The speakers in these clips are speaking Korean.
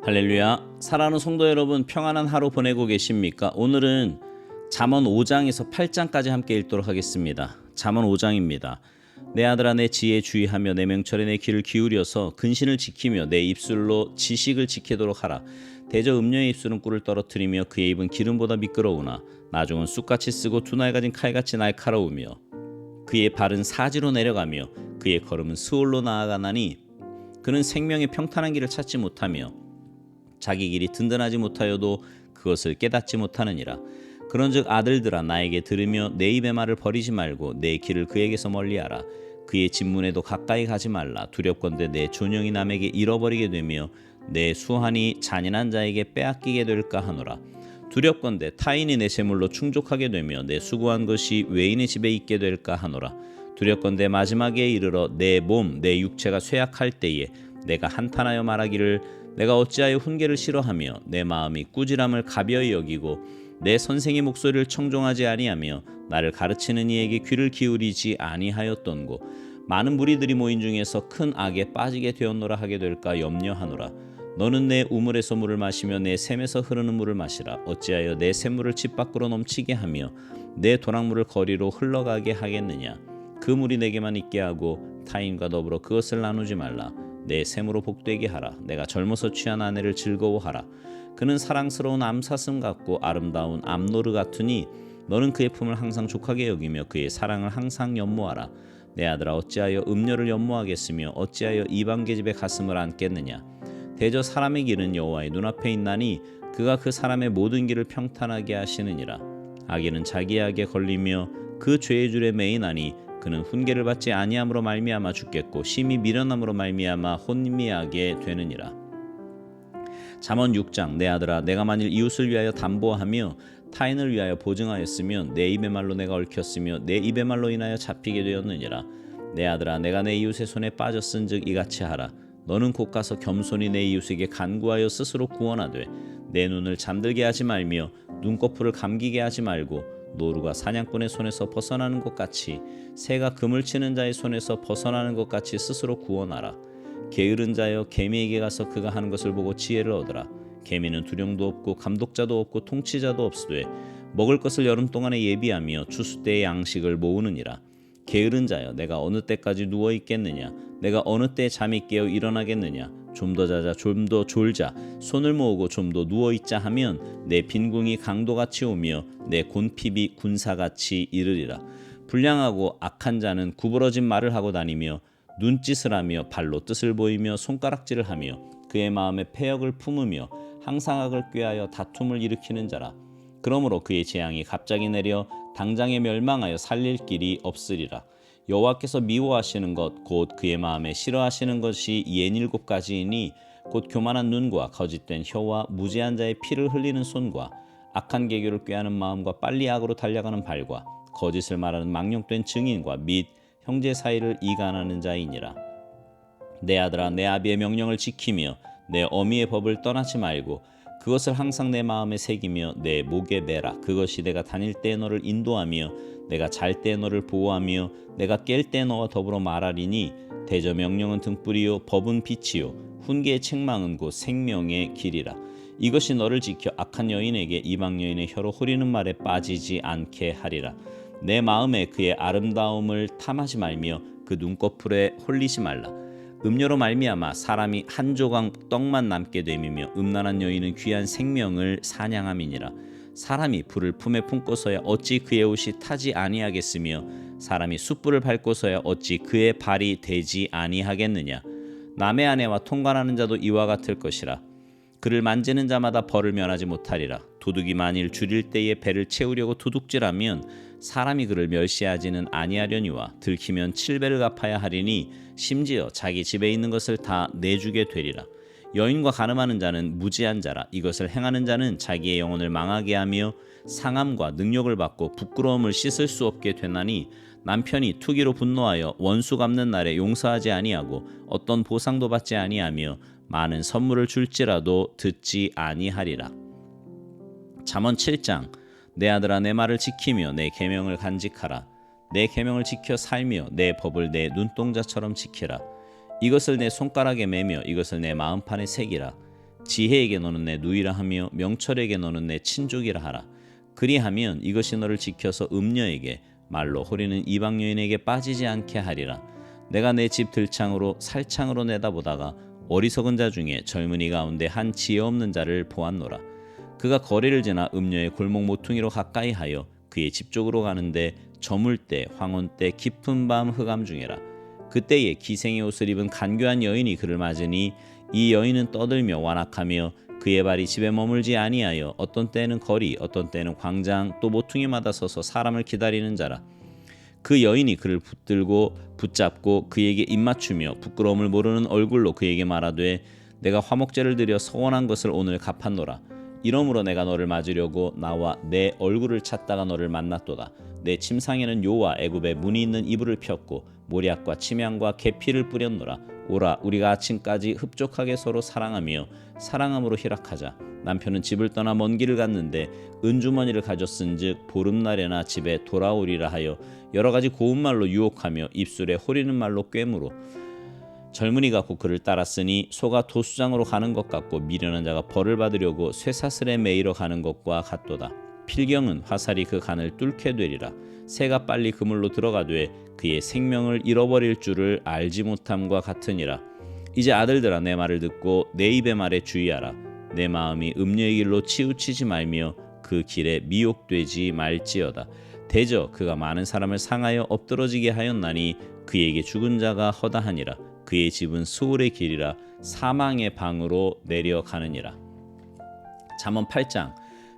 할렐루야. 사랑하는 성도 여러분, 평안한 하루 보내고 계십니까? 오늘은 잠언 5장에서 8장까지 함께 읽도록 하겠습니다. 잠언 5장입니다. 내 아들아, 내 지혜에 주의하며 내 명철에 내 귀를 기울여서 근신을 지키며 내 입술로 지식을 지키도록 하라. 대저 음녀의 입술은 꿀을 떨어뜨리며 그의 입은 기름보다 미끄러우나 나중은 쑥같이 쓰고 두 날 가진 칼같이 날카로우며 그의 발은 사지로 내려가며 그의 걸음은 스올로 나아가나니 그는 생명의 평탄한 길을 찾지 못하며 자기 길이 든든하지 못하여도 그것을 깨닫지 못하느니라. 그런즉 아들들아, 나에게 들으며 내 입의 말을 버리지 말고 내 길을 그에게서 멀리하라. 그의 집문에도 가까이 가지 말라. 두렵건대 내 존영이 남에게 잃어버리게 되며 내 수한이 잔인한 자에게 빼앗기게 될까 하노라. 두렵건대 타인이 내 재물로 충족하게 되며 내 수고한 것이 외인의 집에 있게 될까 하노라. 두렵건대 마지막에 이르러 내 몸 내 육체가 쇠약할 때에 내가 한탄하여 말하기를 내가 어찌하여 훈계를 싫어하며 내 마음이 꾸지람을 가벼이 여기고 내 선생의 목소리를 청종하지 아니하며 나를 가르치는 이에게 귀를 기울이지 아니하였던고 많은 무리들이 모인 중에서 큰 악에 빠지게 되었노라 하게 될까 염려하노라. 너는 내 우물에서 물을 마시며 내 샘에서 흐르는 물을 마시라. 어찌하여 내 샘물을 집 밖으로 넘치게 하며 내 도랑물을 거리로 흘러가게 하겠느냐. 그 물이 내게만 있게 하고 타인과 더불어 그것을 나누지 말라. 내 샘으로 복되게 하라. 내가 젊어서 취한 아내를 즐거워하라. 그는 사랑스러운 암사슴 같고 아름다운 암노르 같으니 너는 그의 품을 항상 족하게 여기며 그의 사랑을 항상 연모하라. 내 아들아, 어찌하여 음녀를 연모하겠으며 어찌하여 이방 계집의 가슴을 안겠느냐. 대저 사람의 길은 여호와의 눈앞에 있나니 그가 그 사람의 모든 길을 평탄하게 하시느니라. 악인은 자기 악에 걸리며 그 죄의 줄에 매이나니 그는 훈계를 받지 아니함으로 말미암아 죽겠고 심히 미련함으로 말미암아 혼미하게 되느니라. 잠언 6장. 내 아들아, 내가 만일 이웃을 위하여 담보하며 타인을 위하여 보증하였으면 내 입의 말로 내가 얽혔으며 내 입의 말로 인하여 잡히게 되었느니라. 내 아들아, 내가 내 이웃의 손에 빠졌은즉 이같이 하라. 너는 곧 가서 겸손히 내 이웃에게 간구하여 스스로 구원하되 내 눈을 잠들게 하지 말며 눈꺼풀을 감기게 하지 말고 노루가 사냥꾼의 손에서 벗어나는 것 같이 새가 그물 치는 자의 손에서 벗어나는 것 같이 스스로 구원하라. 게으른 자여, 개미에게 가서 그가 하는 것을 보고 지혜를 얻으라. 개미는 두령도 없고 감독자도 없고 통치자도 없으되 먹을 것을 여름 동안에 예비하며 추수 때의 양식을 모으느니라. 게으른 자여, 내가 어느 때까지 누워 있겠느냐. 내가 어느 때 잠이 깨어 일어나겠느냐. 좀 더 자자, 좀 더 졸자, 손을 모으고 좀 더 누워 있자 하면 내 빈궁이 강도같이 오며 내 곤핍이 군사같이 이르리라. 불량하고 악한 자는 구부러진 말을 하고 다니며 눈짓을 하며 발로 뜻을 보이며 손가락질을 하며 그의 마음에 패역을 품으며 항상 악을 꾀하여 다툼을 일으키는 자라. 그러므로 그의 재앙이 갑자기 내려 당장에 멸망하여 살릴 길이 없으리라. 여호와께서 미워하시는 것 곧 그의 마음에 싫어하시는 것이 67가지이니 곧 교만한 눈과 거짓된 혀와 무죄한 자의 피를 흘리는 손과 악한 계교를 꾀하는 마음과 빨리 악으로 달려가는 발과 거짓을 말하는 망령된 증인과 및 형제 사이를 이간하는 자이니라. 내 아들아, 내 아비의 명령을 지키며 내 어미의 법을 떠나지 말고 그것을 항상 내 마음에 새기며 내 목에 매라. 그것이 내가 다닐 때에 너를 인도하며 내가 잘 때에 너를 보호하며 내가 깰 때에 너와 더불어 말하리니 대저 명령은 등불이요 법은 빛이요 훈계의 책망은 곧 생명의 길이라. 이것이 너를 지켜 악한 여인에게 이방 여인의 혀로 후리는 말에 빠지지 않게 하리라. 내 마음에 그의 아름다움을 탐하지 말며 그 눈꺼풀에 홀리지 말라. 음료로 말미암아 사람이 한 조각 떡만 남게 됨이며 음란한 여인은 귀한 생명을 사냥함이니라. 사람이 불을 품에 품고서야 어찌 그의 옷이 타지 아니하겠으며 사람이 숯불을 밟고서야 어찌 그의 발이 되지 아니하겠느냐. 남의 아내와 통관하는 자도 이와 같을 것이라. 그를 만지는 자마다 벌을 면하지 못하리라. 도둑이 만일 줄일 때에 배를 채우려고 도둑질하면 사람이 그를 멸시하지는 아니하려니와 들키면 7배를 갚아야 하리니 심지어 자기 집에 있는 것을 다 내주게 되리라. 여인과 간음하는 자는 무지한 자라. 이것을 행하는 자는 자기의 영혼을 망하게 하며 상함과 능욕을 받고 부끄러움을 씻을 수 없게 되나니 남편이 투기로 분노하여 원수 갚는 날에 용서하지 아니하고 어떤 보상도 받지 아니하며 많은 선물을 줄지라도 듣지 아니하리라. 잠언 7장. 내 아들아, 내 말을 지키며 내 계명을 간직하라. 내 계명을 지켜 살며 내 법을 내 눈동자처럼 지키라. 이것을 내 손가락에 매며 이것을 내 마음판에 새기라. 지혜에게 너는 내 누이라 하며 명철에게 너는 내 친족이라 하라. 그리하면 이것이 너를 지켜서 음녀에게 말로 호리는 이방 여인에게 빠지지 않게 하리라. 내가 내 집 들창으로 살창으로 내다보다가 어리석은 자 중에 젊은이 가운데 한 지혜 없는 자를 보았노라. 그가 거리를 지나 음녀의 골목 모퉁이로 가까이 하여 그의 집 쪽으로 가는데 저물 때 황혼 때 깊은 밤 흑암 중에라. 그때에 기생의 옷을 입은 간교한 여인이 그를 맞으니 이 여인은 떠들며 완악하며 그의 발이 집에 머물지 아니하여 어떤 때는 거리 어떤 때는 광장 또 모퉁이마다 서서 사람을 기다리는 자라. 그 여인이 그를 붙잡고 그에게 입맞추며 부끄러움을 모르는 얼굴로 그에게 말하되 내가 화목제를 드려 서원한 것을 오늘 갚았노라. 이러므로 내가 너를 맞으려고 나와 내 얼굴을 찾다가 너를 만났도다. 내 침상에는 요와 애굽의 무늬 있는 이불을 폈고 모략과 침향과 계피를 뿌렸노라. 오라 우리가 아침까지 흡족하게 서로 사랑하며 사랑함으로 희락하자. 남편은 집을 떠나 먼 길을 갔는데 은주머니를 가졌은즉 보름날에나 집에 돌아오리라 하여 여러 가지 고운 말로 유혹하며 입술에 호리는 말로 꿰므로 젊은이가 곧 그를 따랐으니 소가 도수장으로 가는 것 같고 미련한 자가 벌을 받으려고 쇠사슬에 매이러 가는 것과 같도다. 필경은 화살이 그 간을 뚫게 되리라. 새가 빨리 그물로 들어가되 그의 생명을 잃어버릴 줄을 알지 못함과 같으니라. 이제 아들들아 내 말을 듣고 내 입의 말에 주의하라. 내 마음이 음녀의 길로 치우치지 말며 그 길에 미혹되지 말지어다. 대저 그가 많은 사람을 상하여 엎드러지게 하였나니 그에게 죽은 자가 허다하니라. 그의 집은 수울의 길이라 사망의 방으로 내려가느니라. 잠언 8장.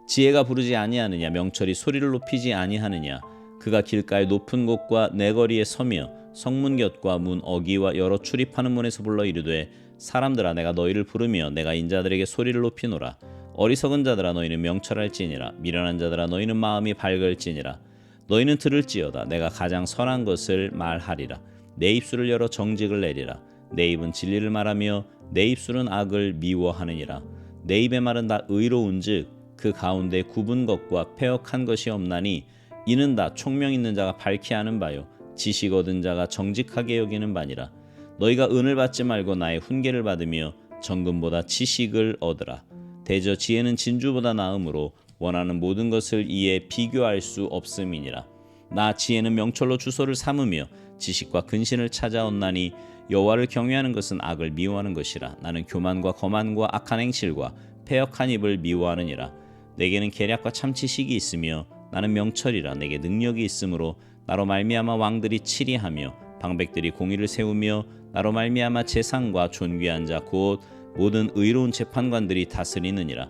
지혜가 부르지 아니하느냐 명철이 소리를 높이지 아니하느냐. 그가 길가의 높은 곳과 내거리에 서며 성문 곁과 문 어기와 여러 출입하는 문에서 불러 이르되 사람들아 내가 너희를 부르며 내가 인자들에게 소리를 높이노라. 어리석은 자들아 너희는 명철할지니라. 미련한 자들아 너희는 마음이 밝을지니라. 너희는 들을지어다. 내가 가장 선한 것을 말하리라. 내 입술을 열어 정직을 내리라. 내 입은 진리를 말하며 내 입술은 악을 미워하느니라. 내 입의 말은 다 의로운즉 그 가운데 굽은 것과 패역한 것이 없나니 이는 다 총명 있는 자가 밝히 아는 바요 지식 얻은 자가 정직하게 여기는 바니라. 너희가 은을 받지 말고 나의 훈계를 받으며 정금보다 지식을 얻으라. 대저 지혜는 진주보다 나음으로 원하는 모든 것을 이에 비교할 수 없음이니라. 나 지혜는 명철로 주소를 삼으며 지식과 근신을 찾아온나니 여호와를 경외하는 것은 악을 미워하는 것이라. 나는 교만과 거만과 악한 행실과 패역한 입을 미워하느니라. 내게는 계략과 참치식이 있으며 나는 명철이라. 내게 능력이 있으므로 나로 말미암아 왕들이 치리하며 방백들이 공의를 세우며 나로 말미암아 재상과 존귀한 자 곧 모든 의로운 재판관들이 다스리느니라.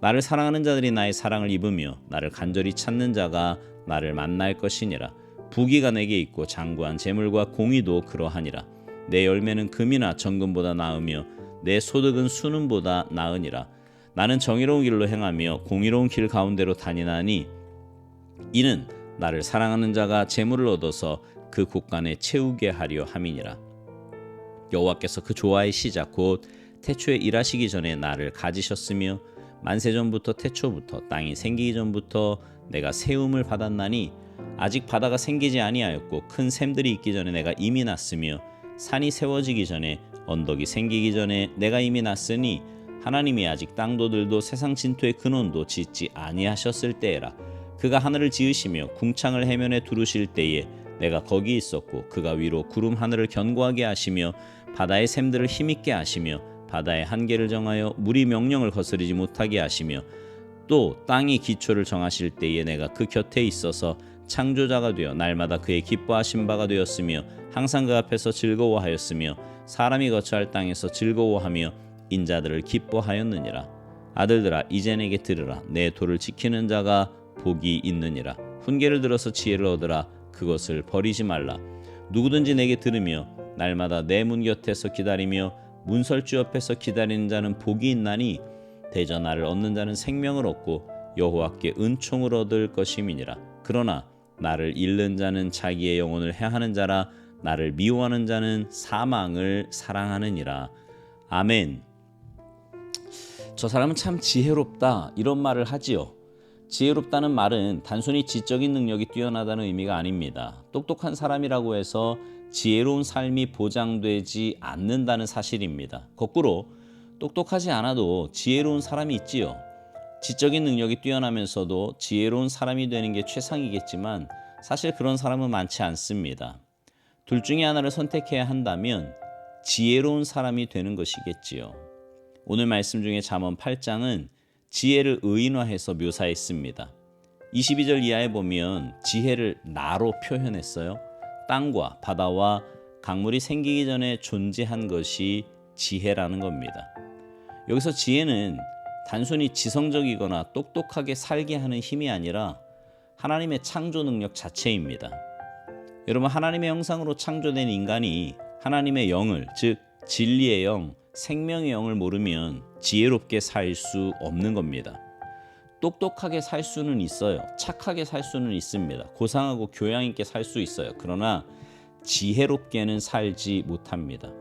나를 사랑하는 자들이 나의 사랑을 입으며 나를 간절히 찾는 자가 나를 만날 것이니라. 부귀가 내게 있고 장구한 재물과 공의도 그러하니라. 내 열매는 금이나 정금보다 나으며 내 소득은 순음보다 나으니라. 나는 정의로운 길로 행하며 공의로운 길 가운데로 다니나니 이는 나를 사랑하는 자가 재물을 얻어서 그 곳간에 채우게 하려 함이니라. 여호와께서 그 조화의 시작 곧 태초에 일하시기 전에 나를 가지셨으며 만세전부터 태초부터 땅이 생기기 전부터 내가 세움을 받았나니 아직 바다가 생기지 아니하였고 큰 샘들이 있기 전에 내가 이미 났으며 산이 세워지기 전에 언덕이 생기기 전에 내가 이미 났으니 하나님이 아직 땅도들도 세상 진토의 근원도 짓지 아니하셨을 때에라. 그가 하늘을 지으시며 궁창을 해면에 두르실 때에 내가 거기 있었고 그가 위로 구름 하늘을 견고하게 하시며 바다의 샘들을 힘있게 하시며 바다의 한계를 정하여 물이 명령을 거스르지 못하게 하시며 또 땅이 기초를 정하실 때에 내가 그 곁에 있어서 창조자가 되어 날마다 그의 기뻐하신 바가 되었으며 항상 그 앞에서 즐거워하였으며 사람이 거처할 땅에서 즐거워하며 인자들을 기뻐하였느니라. 아들들아 이제 내게 들으라. 내 도를 지키는 자가 복이 있느니라. 훈계를 들어서 지혜를 얻으라. 그것을 버리지 말라. 누구든지 내게 들으며 날마다 내 문 곁에서 기다리며 문설주 옆에서 기다리는 자는 복이 있나니 대저 나를 얻는 자는 생명을 얻고 여호와께 은총을 얻을 것임이니라. 그러나 나를 잃는 자는 자기의 영혼을 해하는 자라. 나를 미워하는 자는 사망을 사랑하느니라. 아멘. 저 사람은 참 지혜롭다 이런 말을 하지요. 지혜롭다는 말은 단순히 지적인 능력이 뛰어나다는 의미가 아닙니다. 똑똑한 사람이라고 해서 지혜로운 삶이 보장되지 않는다는 사실입니다. 거꾸로 똑똑하지 않아도 지혜로운 사람이 있지요. 지적인 능력이 뛰어나면서도 지혜로운 사람이 되는 게 최상이겠지만 사실 그런 사람은 많지 않습니다. 둘 중에 하나를 선택해야 한다면 지혜로운 사람이 되는 것이겠지요. 오늘 말씀 중에 잠언 8장은 지혜를 의인화해서 묘사했습니다. 22절 이하에 보면 지혜를 나로 표현했어요. 땅과 바다와 강물이 생기기 전에 존재한 것이 지혜라는 겁니다. 여기서 지혜는 단순히 지성적이거나 똑똑하게 살게 하는 힘이 아니라 하나님의 창조 능력 자체입니다. 여러분, 하나님의 형상으로 창조된 인간이 하나님의 영을, 즉 진리의 영, 생명의 영을 모르면 지혜롭게 살 수 없는 겁니다. 똑똑하게 살 수는 있어요. 착하게 살 수는 있습니다. 고상하고 교양 있게 살 수 있어요. 그러나 지혜롭게는 살지 못합니다.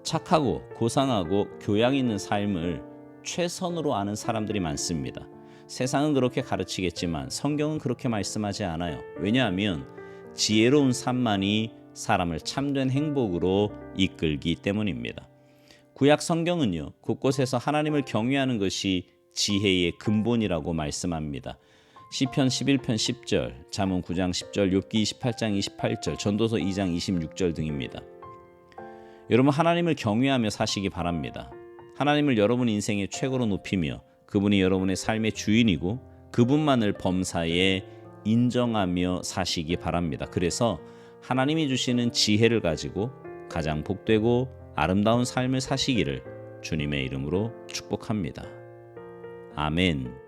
착하고 고상하고 교양 있는 삶을 최선으로 아는 사람들이 많습니다. 세상은 그렇게 가르치겠지만 성경은 그렇게 말씀하지 않아요. 왜냐하면 지혜로운 삶만이 사람을 참된 행복으로 이끌기 때문입니다. 구약 성경은요, 곳곳에서 하나님을 경외하는 것이 지혜의 근본이라고 말씀합니다. 시편 11편 10절, 잠언 9장 10절, 욥기 28장 28절, 전도서 2장 26절 등입니다. 여러분, 하나님을 경외하며 사시기 바랍니다. 하나님을 여러분 인생의 최고로 높이며 그분이 여러분의 삶의 주인이고 그분만을 범사에 인정하며 사시기 바랍니다. 그래서 하나님이 주시는 지혜를 가지고 가장 복되고 아름다운 삶을 사시기를 주님의 이름으로 축복합니다. 아멘.